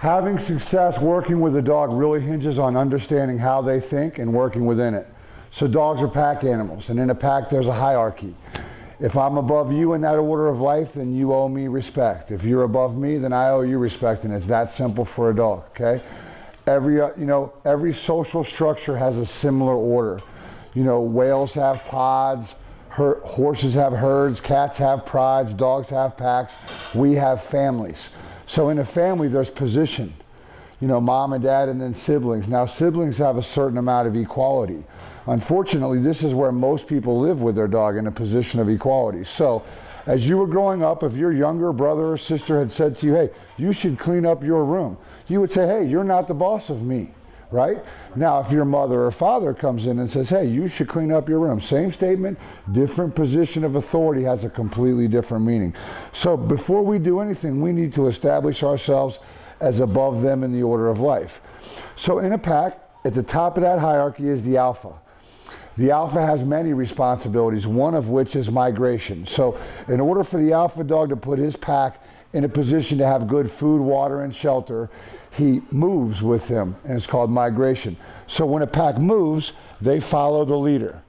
Having success working with a dog really hinges on understanding how they think and working within it. So dogs are pack animals, and in a pack there's a hierarchy. If I'm above you in that order of life, then you owe me respect. If you're above me, then I owe you respect, and it's that simple for a dog, okay? Every social structure has a similar order. Whales have pods, horses have herds, cats have prides, dogs have packs, we have families. So in a family, there's position. Mom and dad and then siblings. Now, siblings have a certain amount of equality. Unfortunately, this is where most people live with their dog, in a position of equality. So, as you were growing up, if your younger brother or sister had said to you, hey, you should clean up your room, you would say, hey, you're not the boss of me, right? Now, if your mother or father comes in and says, hey, you should clean up your room, same statement, different position of authority has a completely different meaning. So before we do anything, we need to establish ourselves as above them in the order of life. So in a pack, at the top of that hierarchy is the alpha. The alpha has many responsibilities, one of which is migration. So in order for the alpha dog to put his pack in a position to have good food, water, and shelter, he moves with them, and it's called migration. So when a pack moves, they follow the leader.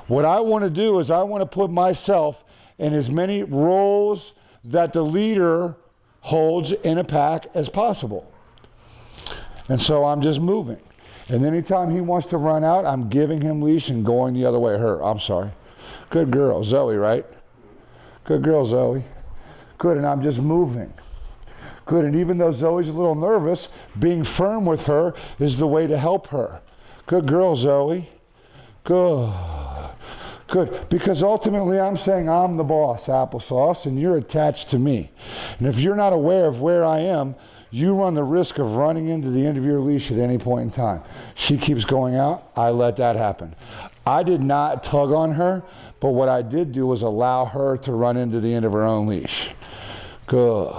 What I want to do is I want to put myself in as many roles that the leader holds in a pack as possible. And so I'm just moving. And anytime he wants to run out, I'm giving him leash and going the other way. Good girl, Zoe, right? Good girl, Zoe. Good, and I'm just moving. Good, and even though Zoe's a little nervous, being firm with her is the way to help her. Good girl, Zoe. Good. Good, because ultimately I'm saying I'm the boss, Applesauce, and you're attached to me. And if you're not aware of where I am, you run the risk of running into the end of your leash at any point in time. She keeps going out, I let that happen. I did not tug on her, but what I did do was allow her to run into the end of her own leash. Good.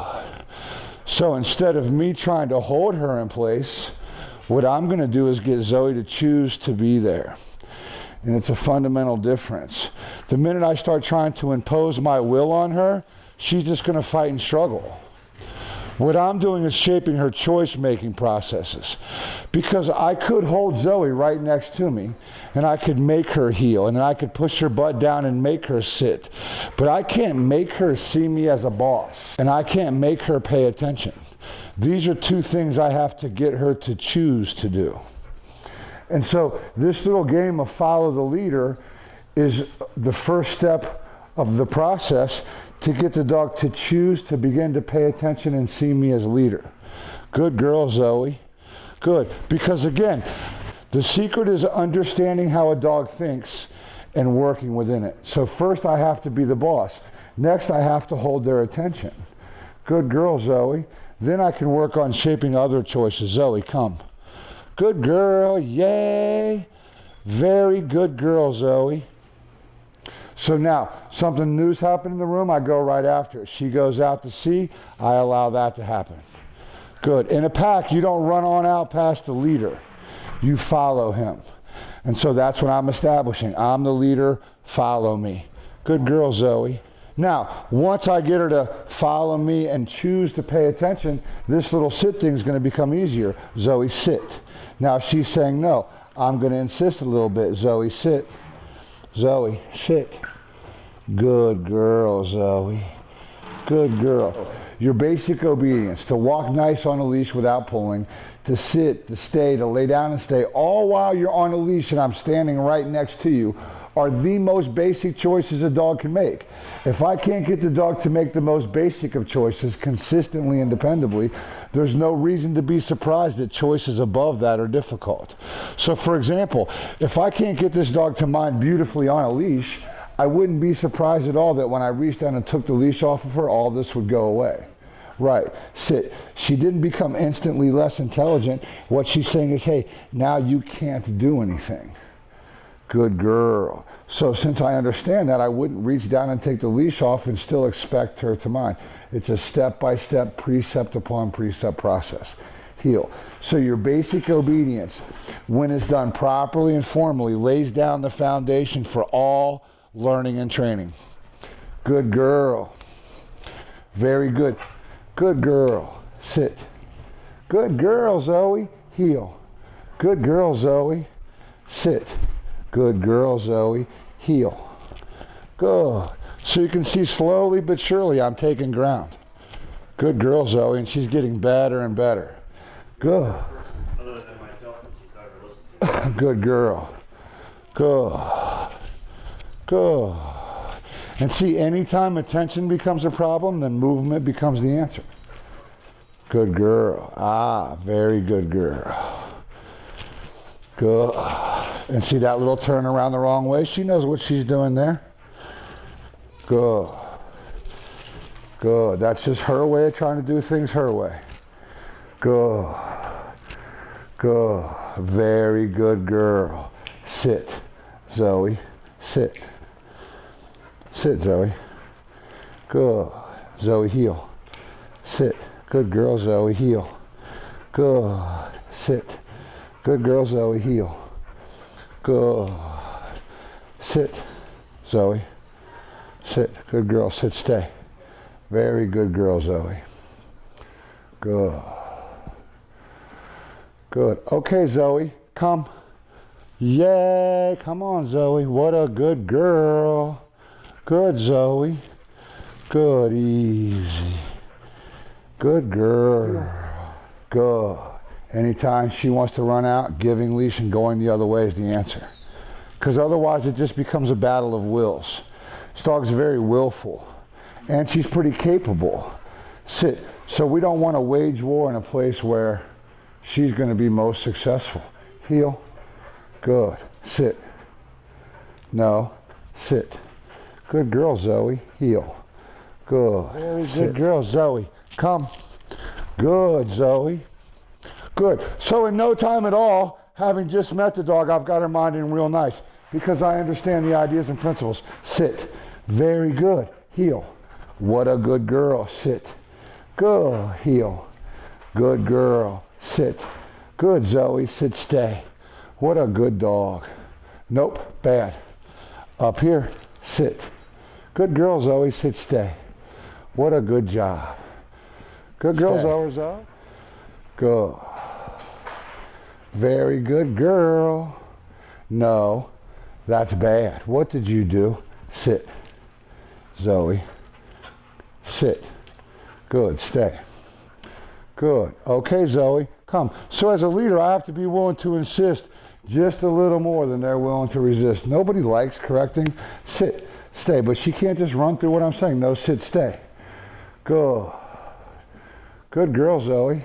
So instead of me trying to hold her in place, what I'm going to do is get Zoe to choose to be there. And it's a fundamental difference. The minute I start trying to impose my will on her, she's just going to fight and struggle. What I'm doing is shaping her choice-making processes. Because I could hold Zoe right next to me, and I could make her heel, and then I could push her butt down and make her sit. But I can't make her see me as a boss, and I can't make her pay attention. These are two things I have to get her to choose to do. And so this little game of follow the leader is the first step of the process to get the dog to choose to begin to pay attention and see me as leader. Good girl, Zoe. Good. Because again, the secret is understanding how a dog thinks and working within it. So first I have to be the boss. Next I have to hold their attention. Good girl, Zoe. Then I can work on shaping other choices. Zoe, come. Good girl, yay. Very good girl, Zoe. So now, something new's happened in the room, I go right after it. She goes out to see, I allow that to happen. Good. In a pack, you don't run on out past the leader. You follow him. And so that's what I'm establishing. I'm the leader, follow me. Good girl, Zoe. Now, once I get her to follow me and choose to pay attention, this little sit thing is going to become easier. Zoe, sit. Now she's saying no. I'm going to insist a little bit. Zoe, sit. Zoe, sit. Good girl, Zoe. Good girl. Your basic obedience, to walk nice on a leash without pulling, to sit, to stay, to lay down and stay, all while you're on a leash and I'm standing right next to you, are the most basic choices a dog can make. If I can't get the dog to make the most basic of choices consistently and dependably, there's no reason to be surprised that choices above that are difficult. So for example, if I can't get this dog to mind beautifully on a leash, I wouldn't be surprised at all that when I reached down and took the leash off of her, all this would go away. Right, sit. She didn't become instantly less intelligent. What she's saying is, hey, now you can't do anything. Good girl. So since I understand that, I wouldn't reach down and take the leash off and still expect her to mind. It's a step-by-step, precept upon precept process. Heel. So your basic obedience, when it's done properly and formally, lays down the foundation for all learning and training. Good girl. Very good. Good girl. Sit. Good girl, Zoe. Heel. Good girl, Zoe. Sit. Good girl, Zoe. Heel. Good. So you can see slowly but surely I'm taking ground. Good girl, Zoe, and she's getting better and better. Good. Other than myself, she's never listened to. Good girl. Good. Good. And see, anytime attention becomes a problem, then movement becomes the answer. Good girl. Ah, very good girl. Good. And see that little turn around the wrong way? She knows what she's doing there. Good. Good. That's just her way of trying to do things her way. Good. Good. Very good girl. Sit, Zoe. Sit. Sit, Zoe. Good. Zoe, heel. Sit. Good girl, Zoe. Heel. Good. Sit. Good girl, Zoe. Heel. Good. Sit, Zoe. Sit. Good girl. Sit. Stay. Very good girl, Zoe. Good. Good. Okay, Zoe. Come. Yay. Come on, Zoe. What a good girl. Good, Zoe. Good. Easy. Good girl. Good. Anytime she wants to run out, giving leash and going the other way is the answer. Because otherwise it just becomes a battle of wills. This dog's very willful. And she's pretty capable. Sit. So we don't want to wage war in a place where she's going to be most successful. Heel. Good. Sit. No. Sit. Good girl, Zoe. Heel. Good. Very good girl, Zoe. Come. Good, Zoe. Good. So in no time at all, having just met the dog, I've got her mind in real nice because I understand the ideas and principles. Sit. Very good. Heel. What a good girl. Sit. Good. Heel. Good girl. Sit. Good, Zoe. Sit. Stay. What a good dog. Nope. Bad. Up here. Sit. Good girl, Zoe. Sit. Stay. What a good job. Good girl, Zoe. Good. Very good girl. No, that's bad. What did you do? Sit. Zoe. Sit. Good. Stay. Good. Okay, Zoe. Come. So as a leader, I have to be willing to insist just a little more than they're willing to resist. Nobody likes correcting. Sit. Stay. But she can't just run through what I'm saying. No, sit, stay. Good. Good girl, Zoe.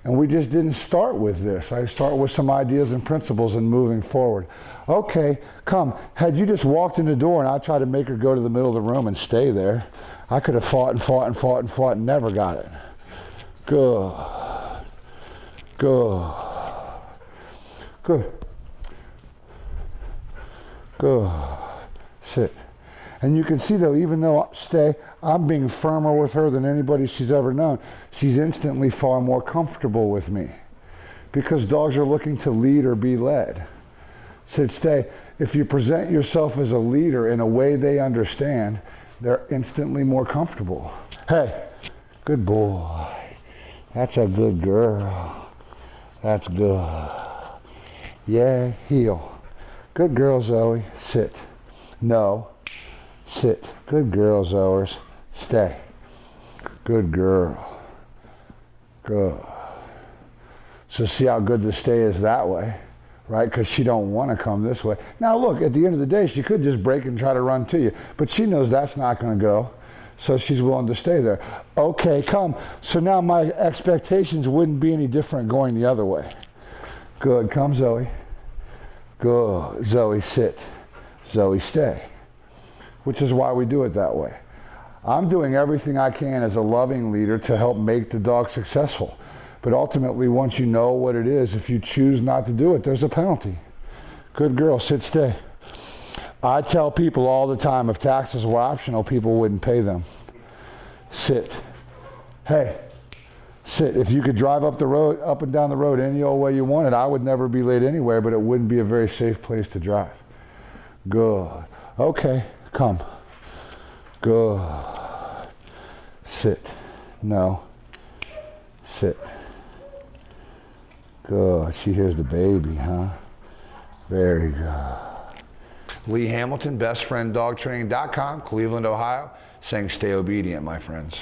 And we just didn't start with this. I start with some ideas and principles and moving forward. Okay, come. Had you just walked in the door and I tried to make her go to the middle of the room and stay there, I could have fought and fought and fought and fought and never got it. Good. Good. Good. Good. Sit. And you can see though, even though I'm being firmer with her than anybody she's ever known, she's instantly far more comfortable with me. Because dogs are looking to lead or be led. Sit, stay. If you present yourself as a leader in a way they understand, they're instantly more comfortable. Hey, good boy. That's a good girl. That's good. Yeah, heel. Good girl, Zoe. Sit. No. Sit. Good girl, Zoers. Stay. Good girl. Good. So see how good the stay is that way, right? Because she don't want to come this way. Now look, at the end of the day, she could just break and try to run to you, but she knows that's not going to go, so she's willing to stay there. Okay, come. So now my expectations wouldn't be any different going the other way. Good. Come, Zoe. Good. Zoe, sit. Zoe, stay. Which is why we do it that way. I'm doing everything I can as a loving leader to help make the dog successful. But ultimately, once you know what it is, if you choose not to do it, there's a penalty. Good girl, sit, stay. I tell people all the time, if taxes were optional, people wouldn't pay them. Sit. Hey, sit. If you could drive up the road, up and down the road any old way you wanted, I would never be late anywhere, but it wouldn't be a very safe place to drive. Good. Okay. Come. Good. Sit. No. Sit. Good. She hears the baby, huh? Very good. Lee Hamilton, bestfrienddogtraining.com, Cleveland, Ohio, saying stay obedient, my friends.